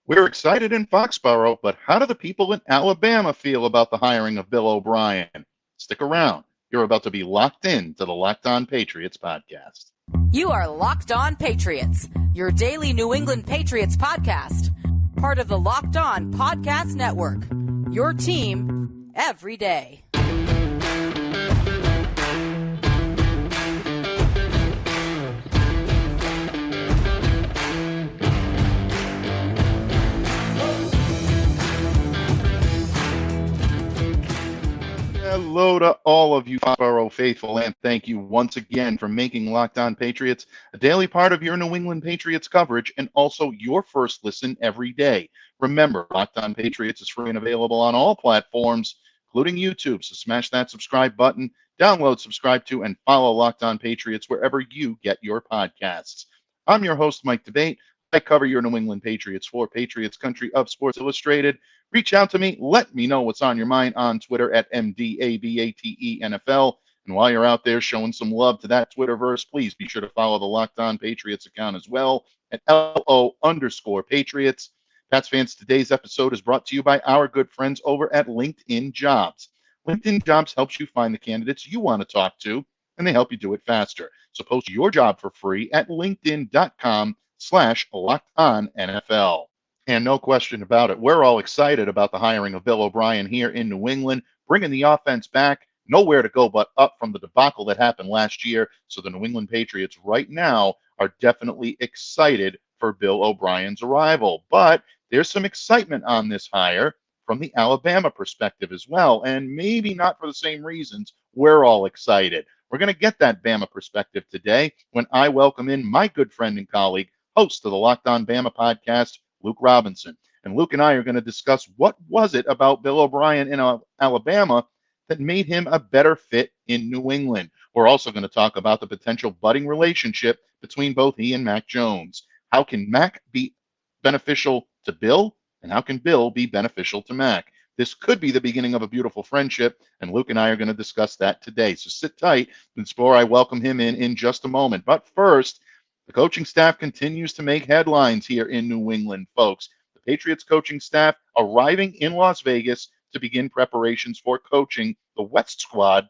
We're excited in Foxborough, but how do the people in Alabama feel about the hiring of Bill O'Brien? Stick around. You're about to be locked in to the Locked On Patriots podcast. You are Locked On Patriots, your daily New England Patriots podcast. Part of the Locked On Podcast Network, your team every day. Hello to all of you Foxborough faithful, and thank you once again for making Locked On Patriots a daily part of your New England Patriots coverage and also your first listen every day. Remember, Locked On Patriots is free and available on all platforms, including YouTube, so smash that subscribe button, download, subscribe to, and follow Locked On Patriots wherever you get your podcasts. I'm your host, Mike Debate. I cover your New England Patriots for Patriots Country of Sports Illustrated. Reach out to me. Let me know what's on your mind on Twitter at MDABATENFL. And while you're out there showing some love to that Twitterverse, please be sure to follow the Locked On Patriots account as well at LO_Patriots. Pats fans, today's episode is brought to you by our good friends over at LinkedIn Jobs. LinkedIn Jobs helps you find the candidates you want to talk to, and they help you do it faster. So post your job for free at linkedin.com/LockedOnNFL. And no question about it, we're all excited about the hiring of Bill O'Brien here in New England, bringing the offense back, nowhere to go but up from the debacle that happened last year. So the New England Patriots right now are definitely excited for Bill O'Brien's arrival. But there's some excitement on this hire from the Alabama perspective as well, and maybe not for the same reasons we're all excited. We're going to get that Bama perspective today when I welcome in my good friend and colleague, host of the Locked On Bama podcast, Luke Robinson. And Luke and I are going to discuss what was it about Bill O'Brien in Alabama that made him a better fit in New England. We're also going to talk about the potential budding relationship between both he and Mac Jones. How can Mac be beneficial to Bill, and how can Bill be beneficial to Mac? This could be the beginning of a beautiful friendship, and Luke and I are going to discuss that today. So sit tight before I welcome him in just a moment. But first, the coaching staff continues to make headlines here in New England, folks. The Patriots coaching staff arriving in Las Vegas to begin preparations for coaching the West squad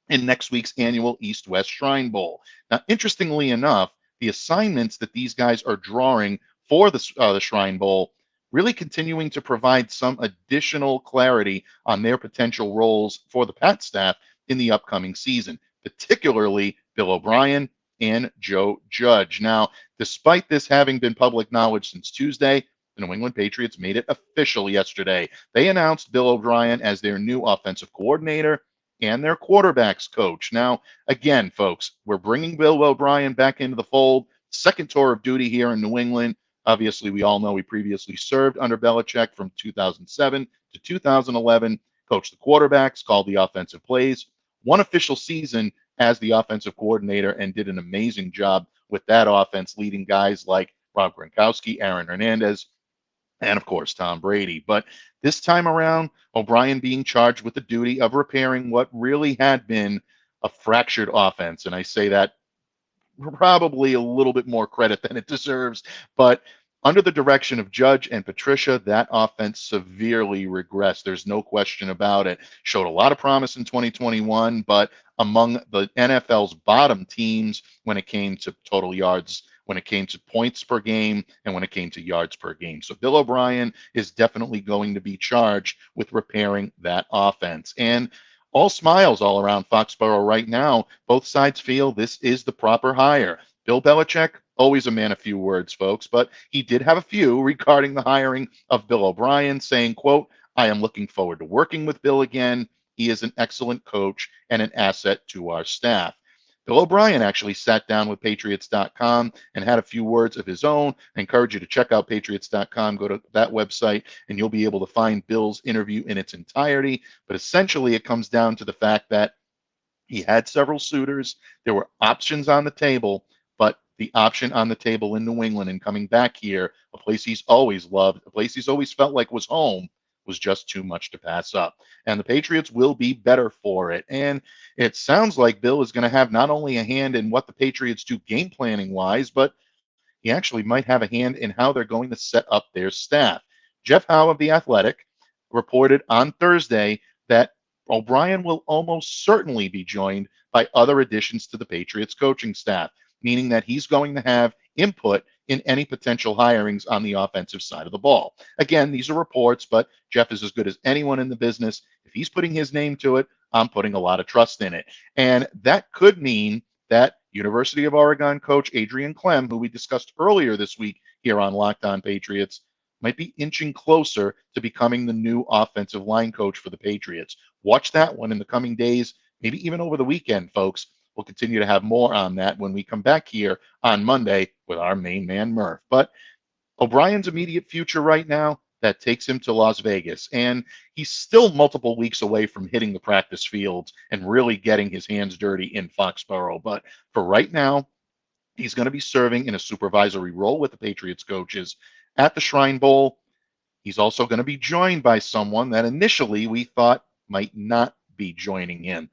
in next week's annual East-West Shrine Bowl. Now, interestingly enough, the assignments that these guys are drawing for the Shrine Bowl really continuing to provide some additional clarity on their potential roles for the Pat staff in the upcoming season, particularly Bill O'Brien and Joe Judge. Now, despite this having been public knowledge since Tuesday, the New England Patriots made it official yesterday. They announced Bill O'Brien as their new offensive coordinator and their quarterbacks coach. Now, again, folks, we're bringing Bill O'Brien back into the fold. Second tour of duty here in New England. Obviously, we all know he previously served under Belichick from 2007 to 2011, coached the quarterbacks, called the offensive plays, one official season as the offensive coordinator, and did an amazing job with that offense, leading guys like Rob Gronkowski, Aaron Hernandez, and of course, Tom Brady. But this time around, O'Brien being charged with the duty of repairing what really had been a fractured offense. And I say that probably a little bit more credit than it deserves, but under the direction of Judge and Patricia, that offense severely regressed. There's no question about it. Showed a lot of promise in 2021, but among the NFL's bottom teams when it came to total yards, when it came to points per game, and when it came to yards per game. So Bill O'Brien is definitely going to be charged with repairing that offense. And all smiles all around Foxborough right now. Both sides feel this is the proper hire. Bill Belichick, always a man of few words, folks, but he did have a few regarding the hiring of Bill O'Brien, saying, quote, "I am looking forward to working with Bill again. He is an excellent coach and an asset to our staff." Bill O'Brien actually sat down with Patriots.com and had a few words of his own. I encourage you to check out Patriots.com. Go to that website, and you'll be able to find Bill's interview in its entirety. But essentially, it comes down to the fact that he had several suitors. There were options on the table, but the option on the table in New England and coming back here, a place he's always loved, a place he's always felt like was home, was just too much to pass up. And the Patriots will be better for it. And it sounds like Bill is going to have not only a hand in what the Patriots do game planning wise, but he actually might have a hand in how they're going to set up their staff. Jeff Howe of The Athletic reported on Thursday that O'Brien will almost certainly be joined by other additions to the Patriots coaching staff, meaning that he's going to have input in any potential hirings on the offensive side of the ball. Again, these are reports, but Jeff is as good as anyone in the business. If he's putting his name to it, I'm putting a lot of trust in it. And that could mean that University of Oregon coach Adrian Clem, who we discussed earlier this week here on Locked On Patriots, might be inching closer to becoming the new offensive line coach for the Patriots. Watch that one in the coming days, maybe even over the weekend, folks. We'll continue to have more on that when we come back here on Monday with our main man, Murph. But O'Brien's immediate future right now, that takes him to Las Vegas. And he's still multiple weeks away from hitting the practice fields and really getting his hands dirty in Foxborough. But for right now, he's going to be serving in a supervisory role with the Patriots coaches at the Shrine Bowl. He's also going to be joined by someone that initially we thought might not be joining him.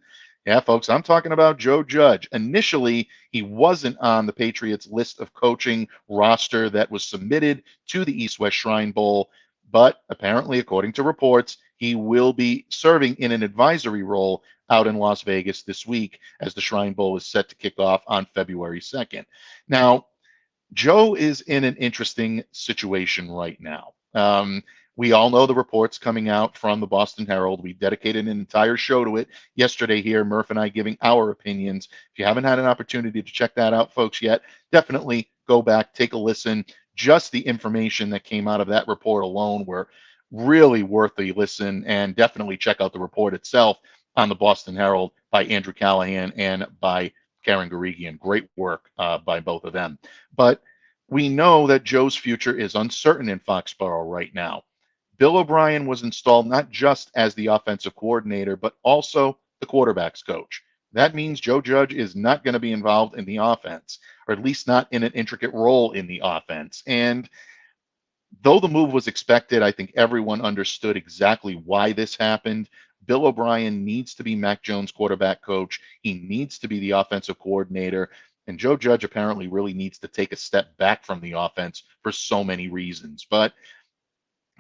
Yeah, folks, I'm talking about Joe Judge. Initially, he wasn't on the Patriots list of coaching roster that was submitted to the East-West Shrine Bowl, but apparently, according to reports, he will be serving in an advisory role out in Las Vegas this week as the Shrine Bowl is set to kick off on February 2nd. Now, Joe is in an interesting situation right now. We all know the reports coming out from the Boston Herald. We dedicated an entire show to it yesterday here, Murph and I giving our opinions. If you haven't had an opportunity to check that out, folks, yet, definitely go back, take a listen. Just the information that came out of that report alone were really worth a listen, and definitely check out the report itself on the Boston Herald by Andrew Callahan and by Karen Garigian. Great work by both of them. But we know that Joe's future is uncertain in Foxborough right now. Bill O'Brien was installed not just as the offensive coordinator, but also the quarterback's coach. That means Joe Judge is not going to be involved in the offense, or at least not in an intricate role in the offense. And though the move was expected, I think everyone understood exactly why this happened. Bill O'Brien needs to be Mac Jones' quarterback coach. He needs to be the offensive coordinator. And Joe Judge apparently really needs to take a step back from the offense for so many reasons. But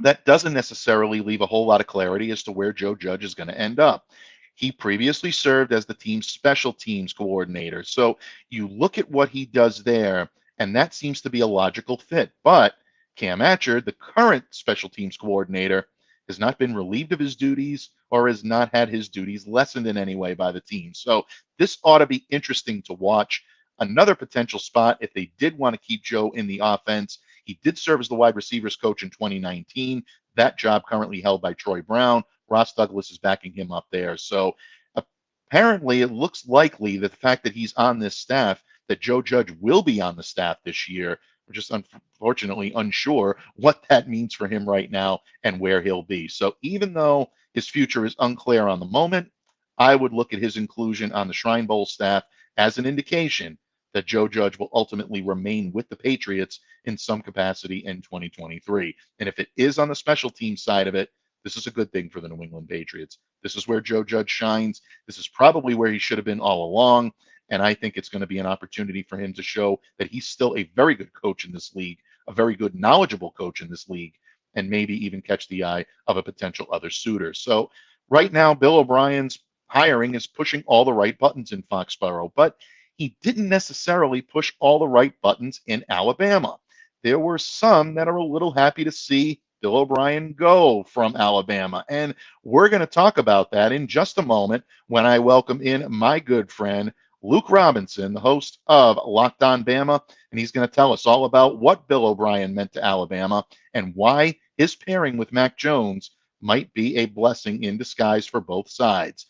that doesn't necessarily leave a whole lot of clarity as to where Joe Judge is going to end up. He previously served as the team's special teams coordinator. So you look at what he does there, and that seems to be a logical fit. But Cam Atchard, the current special teams coordinator, has not been relieved of his duties or has not had his duties lessened in any way by the team. So this ought to be interesting to watch. Another potential spot if they did want to keep Joe in the offense. He did serve as the wide receivers coach in 2019. That job currently held by Troy Brown. Ross Douglas is backing him up there. So apparently it looks likely that the fact that he's on this staff, that Joe Judge will be on the staff this year. We're just unfortunately unsure what that means for him right now and where he'll be. So even though his future is unclear on the moment, I would look at his inclusion on the Shrine Bowl staff as an indication that Joe Judge will ultimately remain with the Patriots in some capacity in 2023. And if it is on the special team side of it, this is a good thing for the New England Patriots. This is where Joe Judge shines. This is probably where he should have been all along. And I think it's going to be an opportunity for him to show that he's still a very good coach in this league, a very good, knowledgeable coach in this league, and maybe even catch the eye of a potential other suitor. So right now, Bill O'Brien's hiring is pushing all the right buttons in Foxborough, but he didn't necessarily push all the right buttons in Alabama. There were some that are a little happy to see Bill O'Brien go from Alabama. And we're going to talk about that in just a moment when I welcome in my good friend, Luke Robinson, the host of Locked On Bama. And he's going to tell us all about what Bill O'Brien meant to Alabama and why his pairing with Mac Jones might be a blessing in disguise for both sides.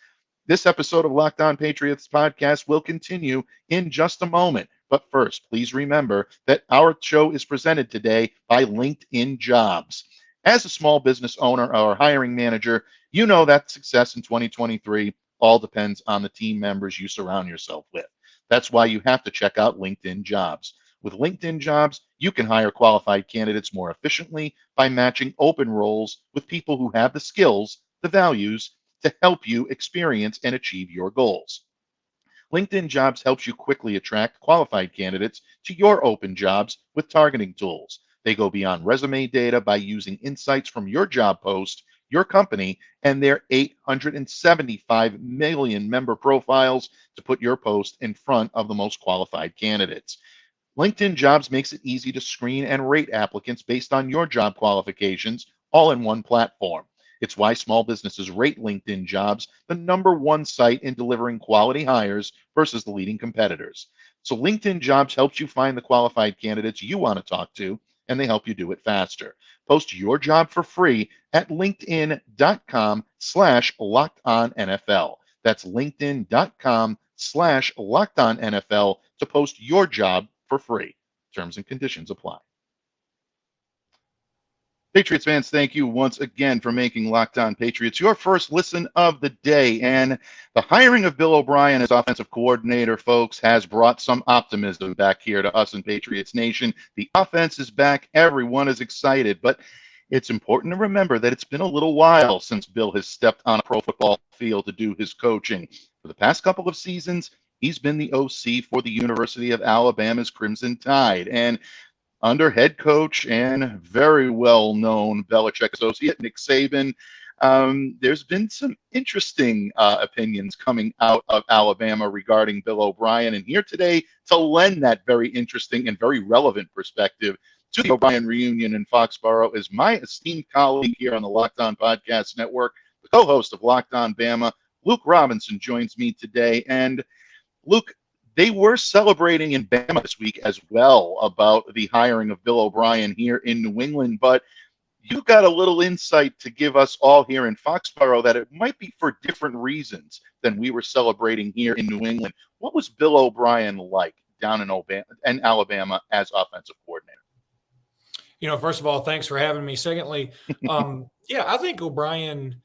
This episode of Locked On Patriots podcast will continue in just a moment. But first, please remember that our show is presented today by LinkedIn Jobs. As a small business owner or hiring manager, you know that success in 2023 all depends on the team members you surround yourself with. That's why you have to check out LinkedIn Jobs. With LinkedIn Jobs, you can hire qualified candidates more efficiently by matching open roles with people who have the skills, the values, to help you experience and achieve your goals. LinkedIn Jobs helps you quickly attract qualified candidates to your open jobs with targeting tools. They go beyond resume data by using insights from your job post, your company, and their 875 million member profiles to put your post in front of the most qualified candidates. LinkedIn Jobs makes it easy to screen and rate applicants based on your job qualifications, all in one platform. It's why small businesses rate LinkedIn Jobs the number one site in delivering quality hires versus the leading competitors. So LinkedIn Jobs helps you find the qualified candidates you want to talk to, and they help you do it faster. Post your job for free at linkedin.com/lockedonnfl. That's linkedin.com/lockedonnfl to post your job for free. Terms and conditions apply. Patriots fans, thank you once again for making Locked On Patriots your first listen of the day. And the hiring of Bill O'Brien as offensive coordinator, folks, has brought some optimism back here to us in Patriots Nation. The offense is back. Everyone is excited. But it's important to remember that it's been a little while since Bill has stepped on a pro football field to do his coaching. For the past couple of seasons, he's been the OC for the University of Alabama's Crimson Tide. And under head coach and very well-known Belichick associate Nick Saban, there's been some interesting opinions coming out of Alabama regarding Bill O'Brien. And here today to lend that very interesting and very relevant perspective to the O'Brien reunion in Foxborough is my esteemed colleague here on the Locked On Podcast Network, the co-host of Locked On Bama, Luke Robinson, joins me today. And Luke, they were celebrating in Bama this week as well about the hiring of Bill O'Brien here in New England, but you got a little insight to give us all here in Foxborough that it might be for different reasons than we were celebrating here in New England. What was Bill O'Brien like down in Alabama as offensive coordinator? First of all, thanks for having me. Secondly, I think O'Brien,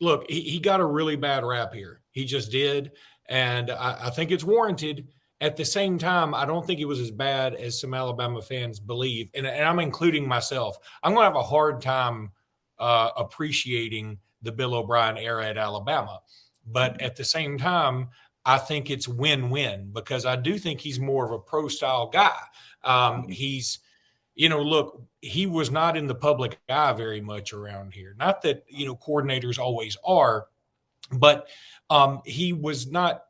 look, he got a really bad rap here. He just did. And I think it's warranted. At the same time, I don't think it was as bad as some Alabama fans believe. And I'm including myself. I'm going to have a hard time appreciating the Bill O'Brien era at Alabama. But at the same time, I think it's win-win because I do think he's more of a pro-style guy. He's, look, he was not in the public eye very much around here. Not that, coordinators always are, but he was not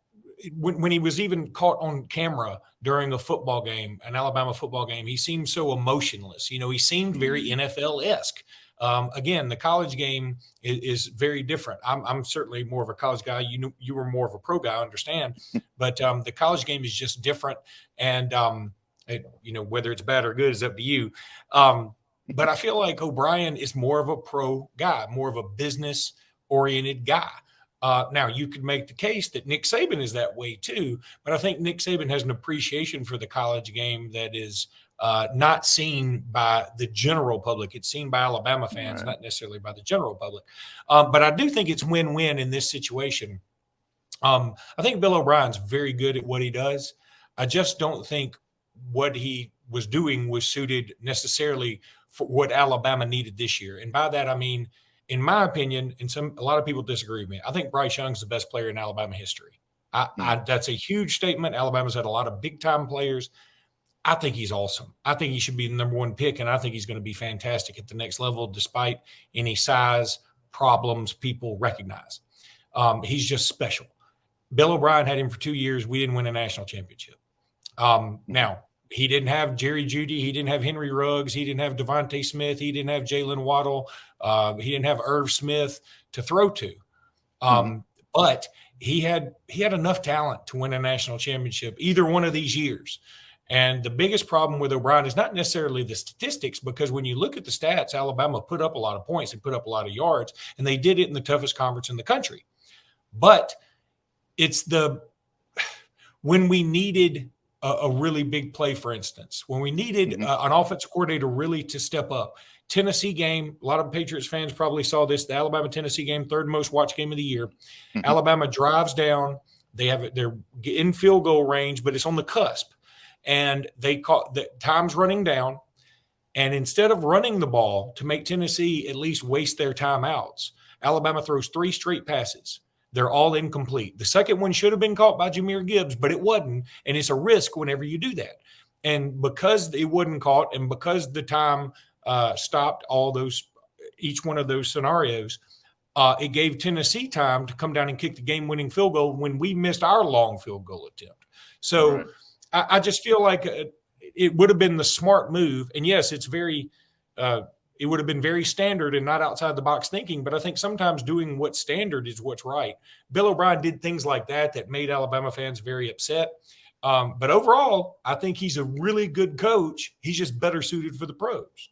when he was even caught on camera during a football game, an Alabama football game, he seemed so emotionless. He seemed very NFL-esque. Again, the college game is very different. I'm certainly more of a college guy. You were more of a pro guy, I understand. But the college game is just different. And, whether it's bad or good is up to you. But I feel like O'Brien is more of a pro guy, more of a business-oriented guy. Now, you could make the case that Nick Saban is that way too, but I think Nick Saban has an appreciation for the college game that is not seen by the general public. It's seen by Alabama fans, right, not necessarily by the general public. But I do think it's win-win in this situation. I think Bill O'Brien's very good at what he does. I just don't think what he was doing was suited necessarily for what Alabama needed this year. And by that, I mean, in my opinion, and a lot of people disagree with me, I think Bryce Young's the best player in Alabama history. That's a huge statement. Alabama's had a lot of big-time players. I think he's awesome. I think he should be the number one pick, and I think he's going to be fantastic at the next level despite any size problems people recognize. He's just special. Bill O'Brien had him for 2 years. We didn't win a national championship. Now, he didn't have Jerry Jeudy. He didn't have Henry Ruggs. He didn't have Devontae Smith. He didn't have Jalen Waddle. He didn't have Irv Smith to throw to. But he had enough talent to win a national championship either one of these years. And the biggest problem with O'Brien is not necessarily the statistics, because when you look at the stats, Alabama put up a lot of points and put up a lot of yards, and they did it in the toughest conference in the country. But it's when we needed a really big play, for instance, when we needed an offensive coordinator really to step up. Tennessee game, a lot of Patriots fans probably saw this, the Alabama-Tennessee game, third most watched game of the year. Alabama drives down. They're in field goal range, but it's on the cusp. And they caught the time's running down. And instead of running the ball to make Tennessee at least waste their timeouts, Alabama throws 3 straight passes. They're all incomplete. The second one should have been caught by Jahmyr Gibbs, but it wasn't. And it's a risk whenever you do that. And because it wasn't caught and because the time stopped each one of those scenarios, it gave Tennessee time to come down and kick the game-winning field goal when we missed our long field goal attempt. So right. I just feel like it would have been the smart move. And yes, it's very it would have been very standard and not outside the box thinking, but I think sometimes doing what's standard is what's right. Bill O'Brien did things like that made Alabama fans very upset. But overall, I think he's a really good coach. He's just better suited for the pros.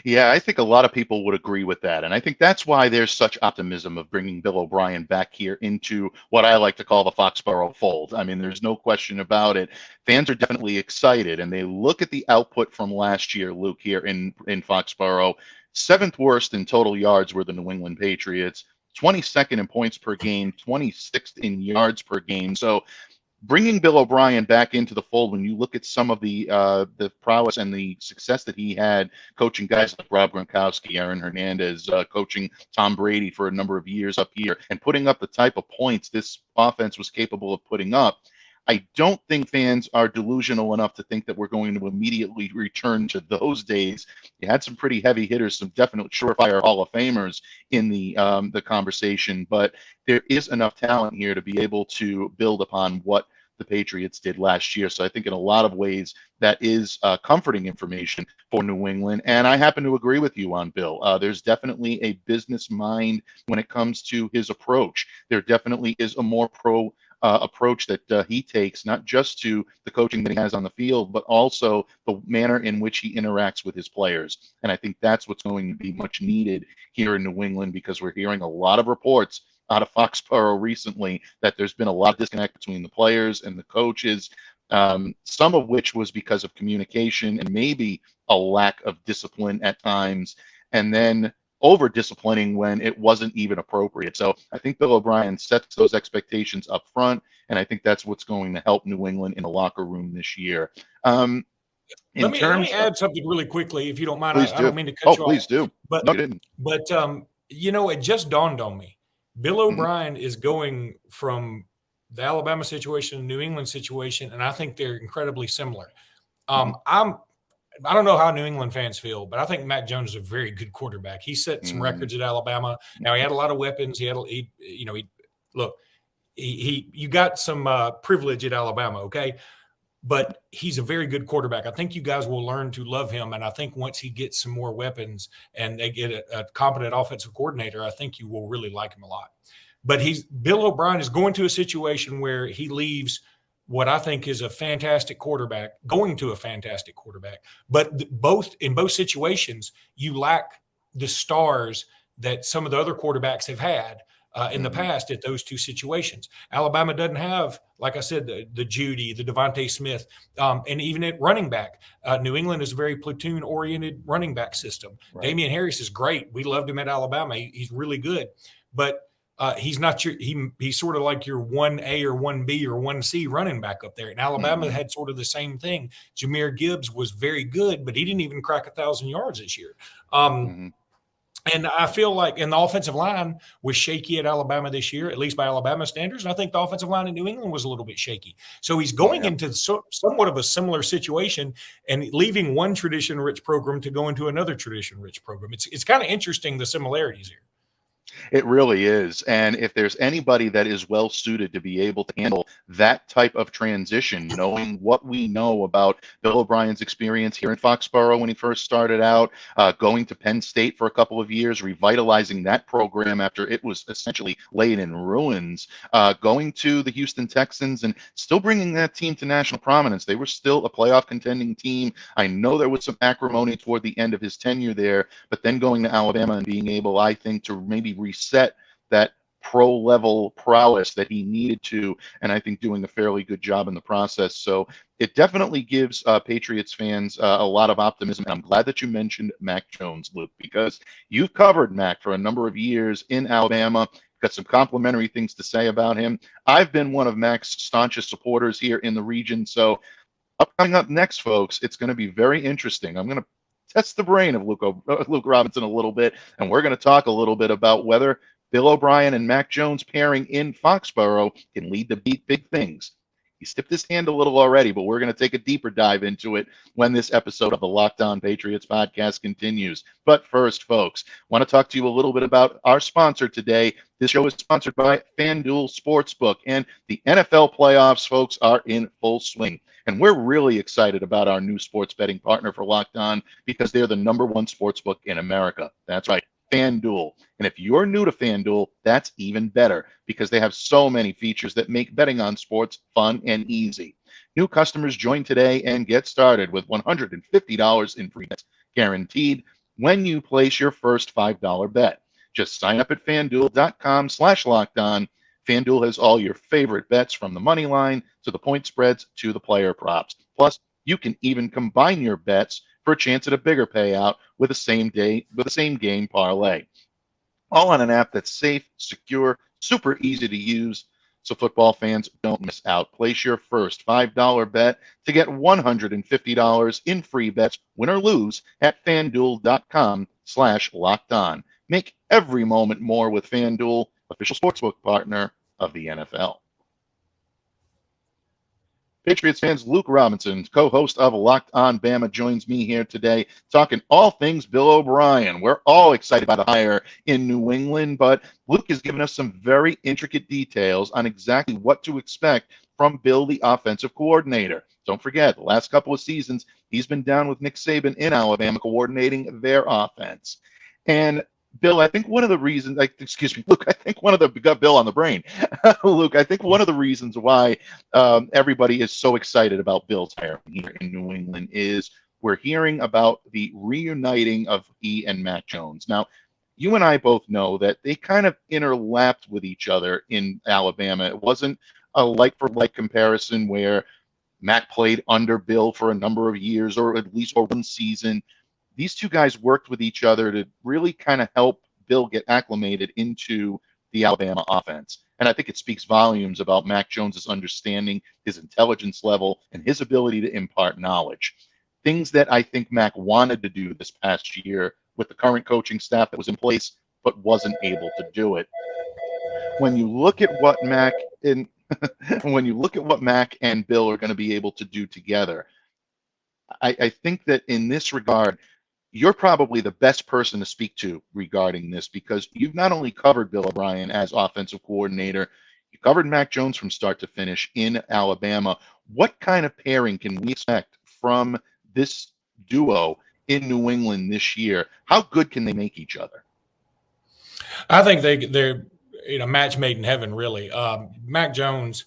Yeah, I think a lot of people would agree with that. And I think that's why there's such optimism of bringing Bill O'Brien back here into what I like to call the Foxborough fold. I mean, there's no question about it. Fans are definitely excited, and they look at the output from last year, Luke, here in Foxborough. 7th worst in total yards were the New England Patriots, 22nd in points per game, 26th in yards per game. So bringing Bill O'Brien back into the fold, when you look at some of the prowess and the success that he had coaching guys like Rob Gronkowski, Aaron Hernandez, coaching Tom Brady for a number of years up here, and putting up the type of points this offense was capable of putting up, I don't think fans are delusional enough to think that we're going to immediately return to those days. You had some pretty heavy hitters, some definite surefire Hall of Famers in the conversation, but there is enough talent here to be able to build upon what the Patriots did last year. So I think in a lot of ways that is comforting information for New England. And I happen to agree with you on Bill. There's definitely a business mind when it comes to his approach. There definitely is a more pro approach that he takes, not just to the coaching that he has on the field, but also the manner in which he interacts with his players. And I think that's what's going to be much needed here in New England, because we're hearing a lot of reports out of Foxborough recently that there's been a lot of disconnect between the players and the coaches, some of which was because of communication and maybe a lack of discipline at times, and then over disciplining when it wasn't even appropriate. So I think Bill O'Brien sets those expectations up front, and I think that's what's going to help New England in the locker room this year. Let me add something really quickly, if you don't mind. I don't mean to cut you off. Oh, please do. But, no, you didn't. But it just dawned on me. Bill O'Brien is going from the Alabama situation to New England situation, and I think they're incredibly similar. I don't know how New England fans feel, but I think Mac Jones is a very good quarterback. He set some records at Alabama. Now, he had a lot of weapons. You got some privilege at Alabama, okay? But he's a very good quarterback. I think you guys will learn to love him, and I think once he gets some more weapons and they get a competent offensive coordinator, I think you will really like him a lot. But Bill O'Brien is going to a situation where he leaves what I think is a fantastic quarterback, going to a fantastic quarterback. But in both situations, you lack the stars that some of the other quarterbacks have had in the past at those two situations. Alabama doesn't have, like I said, the Judy, the Devontae Smith, and even at running back. New England is a very platoon-oriented running back system. Right. Damian Harris is great. We loved him at Alabama. He's really good. But he's not he's sort of like your 1A or 1B or 1C running back up there. And Alabama had sort of the same thing. Jahmyr Gibbs was very good, but he didn't even crack 1,000 yards this year. And I feel like, and the offensive line was shaky at Alabama this year, at least by Alabama standards. And I think the offensive line in New England was a little bit shaky. So he's going into somewhat of a similar situation and leaving one tradition-rich program to go into another tradition-rich program. It's kind of interesting, the similarities here. It really is. And if there's anybody that is well suited to be able to handle that type of transition, knowing what we know about Bill O'Brien's experience here in Foxborough when he first started out, going to Penn State for a couple of years, revitalizing that program after it was essentially laid in ruins, going to the Houston Texans and still bringing that team to national prominence. They were still a playoff contending team. I know there was some acrimony toward the end of his tenure there, but then going to Alabama and being able, I think, to maybe reset that pro level prowess that he needed to, and I think doing a fairly good job in the process. So it definitely gives Patriots fans a lot of optimism. And I'm glad that you mentioned Mac Jones, Luke, because you've covered Mac for a number of years in Alabama. Got some complimentary things to say about him. I've been one of Mac's staunchest supporters here in the region. So coming up next, folks, it's going to be very interesting. I'm going to test the brain of Luke Robinson a little bit, and we're going to talk a little bit about whether Bill O'Brien and Mac Jones pairing in Foxborough can lead to big things. He tipped his hand a little already, but we're going to take a deeper dive into it when this episode of the Locked On Patriots podcast continues. But first, folks, want to talk to you a little bit about our sponsor today. This show is sponsored by FanDuel Sportsbook, and the NFL playoffs, folks, are in full swing. And we're really excited about our new sports betting partner for Locked On because they're the #1 sportsbook in America. That's right, FanDuel. And if you're new to FanDuel, that's even better because they have so many features that make betting on sports fun and easy. New customers join today and get started with $150 in free bets guaranteed when you place your first $5 bet. Just sign up at FanDuel.com/lockedon. FanDuel has all your favorite bets from the money line to the point spreads to the player props. Plus, you can even combine your bets for a chance at a bigger payout with a same game parlay. All on an app that's safe, secure, super easy to use, so football fans don't miss out. Place your first $5 bet to get $150 in free bets, win or lose, at FanDuel.com/lockedon. Make every moment more with FanDuel, official sportsbook partner of the NFL. Patriots fans, Luke Robinson, co-host of Locked On Bama, joins me here today talking all things Bill O'Brien. We're all excited by the hire in New England, but Luke has given us some very intricate details on exactly what to expect from Bill, the offensive coordinator. Don't forget, the last couple of seasons, he's been down with Nick Saban in Alabama coordinating their offense. And Bill, I think one of the reasons, Luke, I think one of the, got Bill on the brain. Luke, I think one of the reasons why everybody is so excited about Bill's hire here in New England is we're hearing about the reuniting of he and Mac Jones. Now, you and I both know that they kind of interlapped with each other in Alabama. It wasn't a like-for-like comparison where Mac played under Bill for a number of years or at least for one season. These two guys worked with each other to really kind of help Bill get acclimated into the Alabama offense. And I think it speaks volumes about Mac Jones's understanding, his intelligence level, and his ability to impart knowledge. Things that I think Mac wanted to do this past year with the current coaching staff that was in place, but wasn't able to do it. When you look at what Mac and Bill are going to be able to do together, I think that in this regard, you're probably the best person to speak to regarding this because you've not only covered Bill O'Brien as offensive coordinator, you covered Mac Jones from start to finish in Alabama. What kind of pairing can we expect from this duo in New England this year? How good can they make each other? I think they're match made in heaven, really. Mac Jones,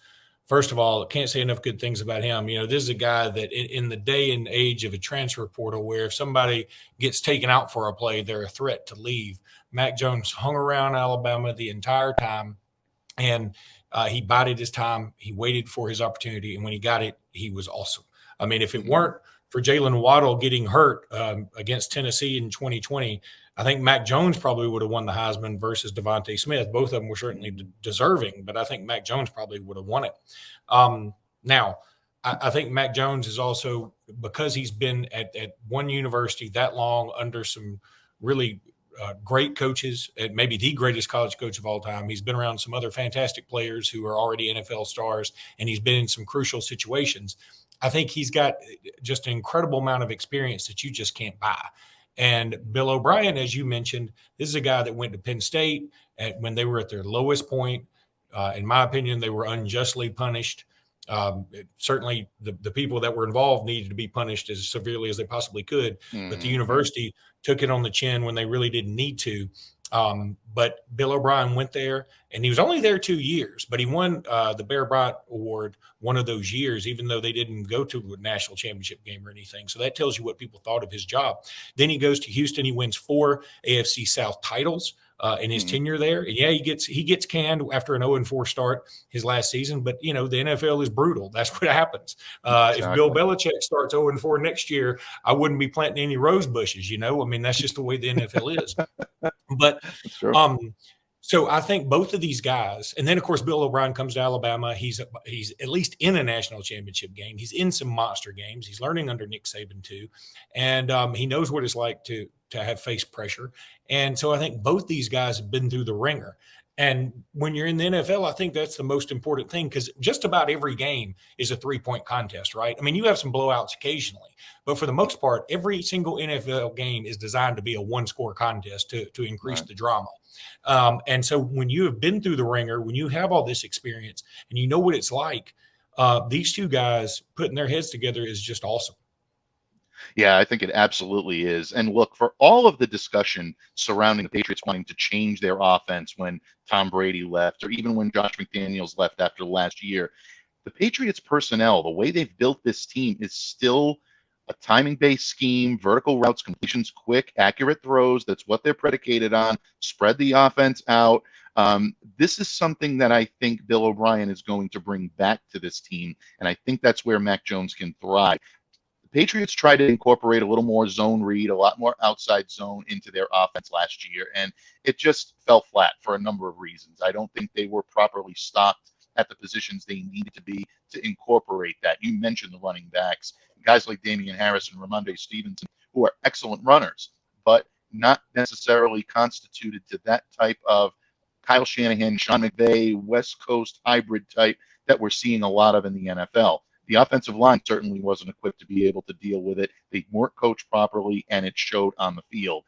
first of all, can't say enough good things about him. This is a guy that in the day and age of a transfer portal where if somebody gets taken out for a play, they're a threat to leave. Mac Jones hung around Alabama the entire time, and he bided his time. He waited for his opportunity, and when he got it, he was awesome. I mean, if it weren't for Jalen Waddle getting hurt against Tennessee in 2020, I think Mac Jones probably would have won the Heisman versus Devontae Smith. Both of them were certainly deserving, but I think Mac Jones probably would have won it. Now, I think Mac Jones is also, because he's been at one university that long under some really great coaches, and maybe the greatest college coach of all time. He's been around some other fantastic players who are already NFL stars, and he's been in some crucial situations. I think he's got just an incredible amount of experience that you just can't buy. And Bill O'Brien, as you mentioned, this is a guy that went to Penn State when they were at their lowest point. In my opinion, they were unjustly punished. Certainly, the people that were involved needed to be punished as severely as they possibly could. But the university took it on the chin when they really didn't need to. But Bill O'Brien went there, and he was only there 2 years, but he won the Bear Bryant Award one of those years, even though they didn't go to a national championship game or anything. So that tells you what people thought of his job. Then he goes to Houston. He wins 4 AFC South titles in his tenure there. And yeah, he gets canned after an 0-4 start his last season, but the NFL is brutal. That's what happens. Exactly. If Bill Belichick starts 0-4 next year, I wouldn't be planting any rose bushes. I mean, that's just the way the NFL is. But so I think both of these guys, and then of course Bill O'Brien comes to Alabama. He's at least in a national championship game. He's in some monster games. He's learning under Nick Saban too, and he knows what it's like to to have faced pressure. And so I think both these guys have been through the ringer. And when you're in the NFL, I think that's the most important thing, because just about every game is a 3-point contest, right? I mean, you have some blowouts occasionally, but for the most part, every single NFL game is designed to be a 1-score contest to increase the drama. And so when you have been through the ringer, when you have all this experience and you know what it's like, these two guys putting their heads together is just awesome. Yeah, I think it absolutely is. And look, for all of the discussion surrounding the Patriots wanting to change their offense when Tom Brady left, or even when Josh McDaniels left after last year, the Patriots personnel, the way they've built this team is still a timing-based scheme, vertical routes, completions, quick, accurate throws. That's what they're predicated on. Spread the offense out. This is something that I think Bill O'Brien is going to bring back to this team, and I think that's where Mac Jones can thrive. Patriots tried to incorporate a little more zone read, a lot more outside zone into their offense last year, and it just fell flat for a number of reasons. I don't think they were properly stocked at the positions they needed to be to incorporate that. You mentioned the running backs, guys like Damian Harris and Ramondre Stevenson, who are excellent runners, but not necessarily constituted to that type of Kyle Shanahan, Sean McVay, West Coast hybrid type that we're seeing a lot of in the NFL. The offensive line certainly wasn't equipped to be able to deal with it. They weren't coached properly, and it showed on the field.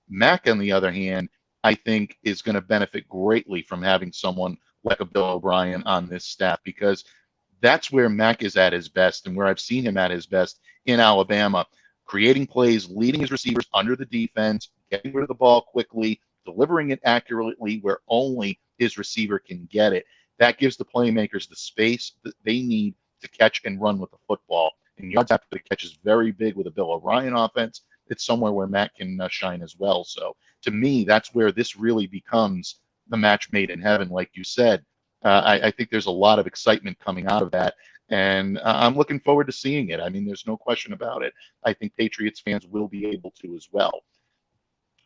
Mac, on the other hand, I think is going to benefit greatly from having someone like a Bill O'Brien on this staff, because that's where Mac is at his best and where I've seen him at his best in Alabama, creating plays, leading his receivers under the defense, getting rid of the ball quickly, delivering it accurately where only his receiver can get it. That gives the playmakers the space that they need to catch and run with the football. And yards after the catch is very big with a Bill O'Brien offense. It's somewhere where Matt can shine as well. So to me, that's where this really becomes the match made in heaven, like you said. I think there's a lot of excitement coming out of that, and I'm looking forward to seeing it. I mean, there's no question about it. I think Patriots fans will be able to as well.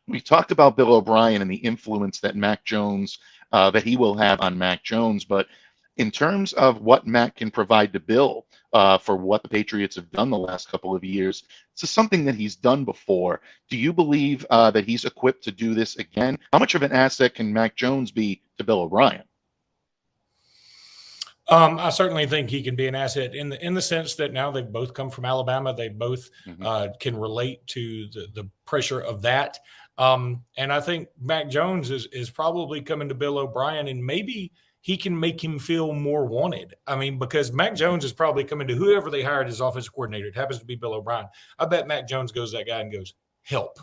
We talked about Bill O'Brien and the influence that Mac Jones, that he will have on Mac Jones, but in terms of what Mac can provide to Bill for what the Patriots have done the last couple of years, this is something that he's done before. Do you believe that he's equipped to do this again? How much of an asset can Mac Jones be to Bill O'Brien? I certainly think he can be an asset in the sense that now they've both come from Alabama. They both can relate to the pressure of that. And I think Mac Jones is probably coming to Bill O'Brien, and maybe he can make him feel more wanted. I mean, because Mac Jones is probably coming to whoever they hired as offensive coordinator. It happens to be Bill O'Brien. I bet Mac Jones goes to that guy and goes, help.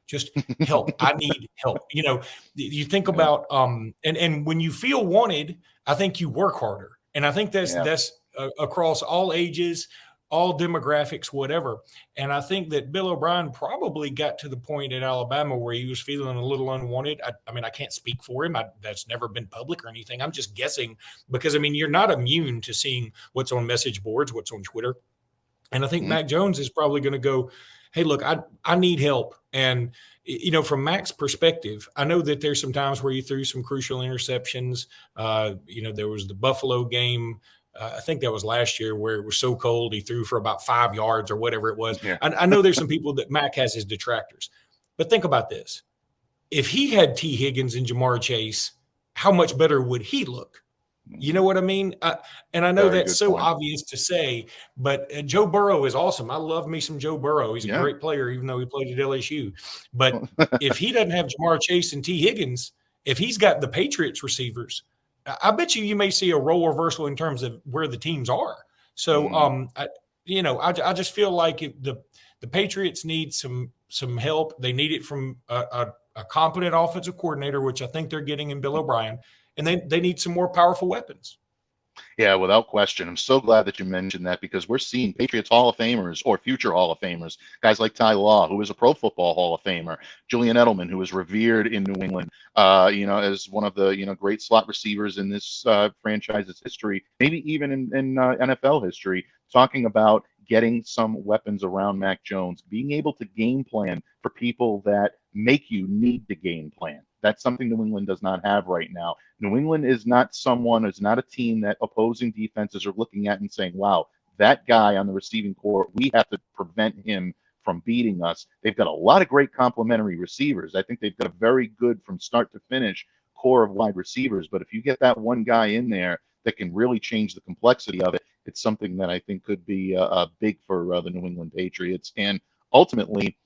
Just help. I need help. You know, you think about and when you feel wanted, I think you work harder. And I think that's across all ages, all demographics, whatever. And I think that Bill O'Brien probably got to the point at Alabama where he was feeling a little unwanted. I mean, I can't speak for him. That's never been public or anything. I'm just guessing because, I mean, you're not immune to seeing what's on message boards, what's on Twitter. And I think Mac Jones is probably going to go, hey, look, I need help. And, you know, from Mac's perspective, I know that there's some times where he threw some crucial interceptions. You know, there was the Buffalo game. I think that was last year where it was so cold he threw for about 5 yards or whatever it was. Yeah. I know there's some people that Mac has his detractors. But think about this. If he had T. Higgins and Jamar Chase, how much better would he look? You know what I mean? And I know that's so obvious to say, but Joe Burrow is awesome. I love me some Joe Burrow. He's a great player, even though he played at LSU. But if he doesn't have Jamar Chase and T. Higgins, if he's got the Patriots receivers, I bet you may see a role reversal in terms of where the teams are. So, I just feel like the Patriots need some help. They need it from a competent offensive coordinator, which I think they're getting in Bill O'Brien. And they need some more powerful weapons. Yeah, without question. I'm so glad that you mentioned that because we're seeing Patriots Hall of Famers or future Hall of Famers, guys like Ty Law, who is a Pro Football Hall of Famer, Julian Edelman, who is revered in New England, as one of the great slot receivers in this franchise's history, maybe even in NFL history, talking about getting some weapons around Mac Jones, being able to game plan for people that make you need to game plan. That's something New England does not have right now. New England is not a team that opposing defenses are looking at and saying, wow, that guy on the receiving core, we have to prevent him from beating us. They've got a lot of great complementary receivers. I think they've got a very good from start to finish core of wide receivers. But if you get that one guy in there that can really change the complexity of it, it's something that I think could be big for the New England Patriots. And ultimately,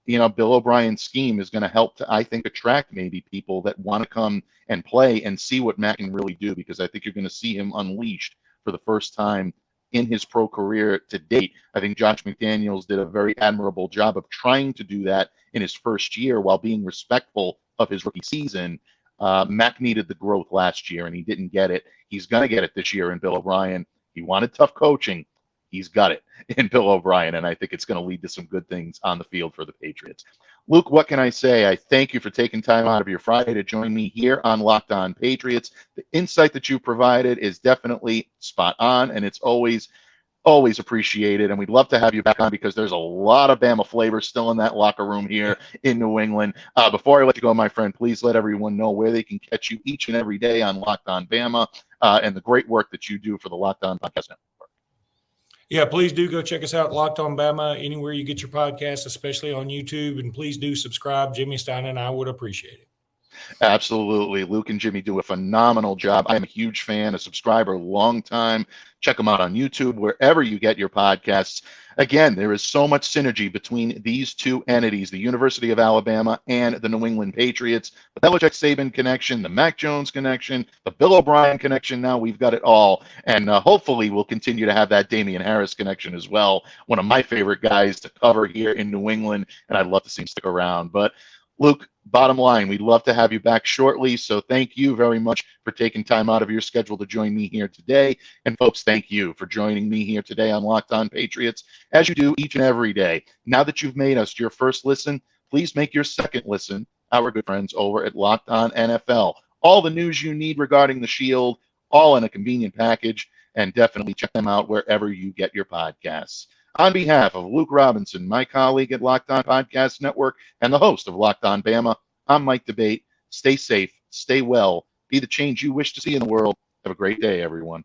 Bill O'Brien's scheme is going to help to, I think, attract maybe people that want to come and play and see what Matt can really do, because I think you're going to see him unleashed for the first time in his pro career to date. I think Josh McDaniels did a very admirable job of trying to do that in his first year while being respectful of his rookie season. Mac needed the growth last year, and he didn't get it. He's going to get it this year in Bill O'Brien. He wanted tough coaching. He's got it in Bill O'Brien, and I think it's going to lead to some good things on the field for the Patriots. Luke, what can I say? I thank you for taking time out of your Friday to join me here on Locked On Patriots. The insight that you provided is definitely spot on, and it's always appreciated. And we'd love to have you back on, because there's a lot of Bama flavor still in that locker room here in New England. Before I let you go, my friend, please let everyone know where they can catch you each and every day on Locked On Bama and the great work that you do for the Locked On Podcast Network. Yeah, please do go check us out, Locked On Bama, anywhere you get your podcasts, especially on YouTube. And please do subscribe. Jimmy Stein and I would appreciate it. Absolutely. Luke and Jimmy do a phenomenal job. I'm a huge fan, a subscriber, long time. Check them out on YouTube, wherever you get your podcasts. Again, there is so much synergy between these two entities, the University of Alabama and the New England Patriots. The Belichick-Saban connection, the Mac Jones connection, the Bill O'Brien connection. Now we've got it all. And hopefully we'll continue to have that Damian Harris connection as well. One of my favorite guys to cover here in New England, and I'd love to see him stick around. But Luke, bottom line, we'd love to have you back shortly. So thank you very much for taking time out of your schedule to join me here today. And folks, thank you for joining me here today on Locked On Patriots, as you do each and every day. Now that you've made us your first listen, please make your second listen our good friends over at Locked On NFL. All the news you need regarding the Shield, all in a convenient package, and definitely check them out wherever you get your podcasts. On behalf of Luke Robinson, my colleague at Locked On Podcast Network, and the host of Locked On Bama, I'm Mike Debate. Stay safe, stay well, be the change you wish to see in the world. Have a great day, everyone.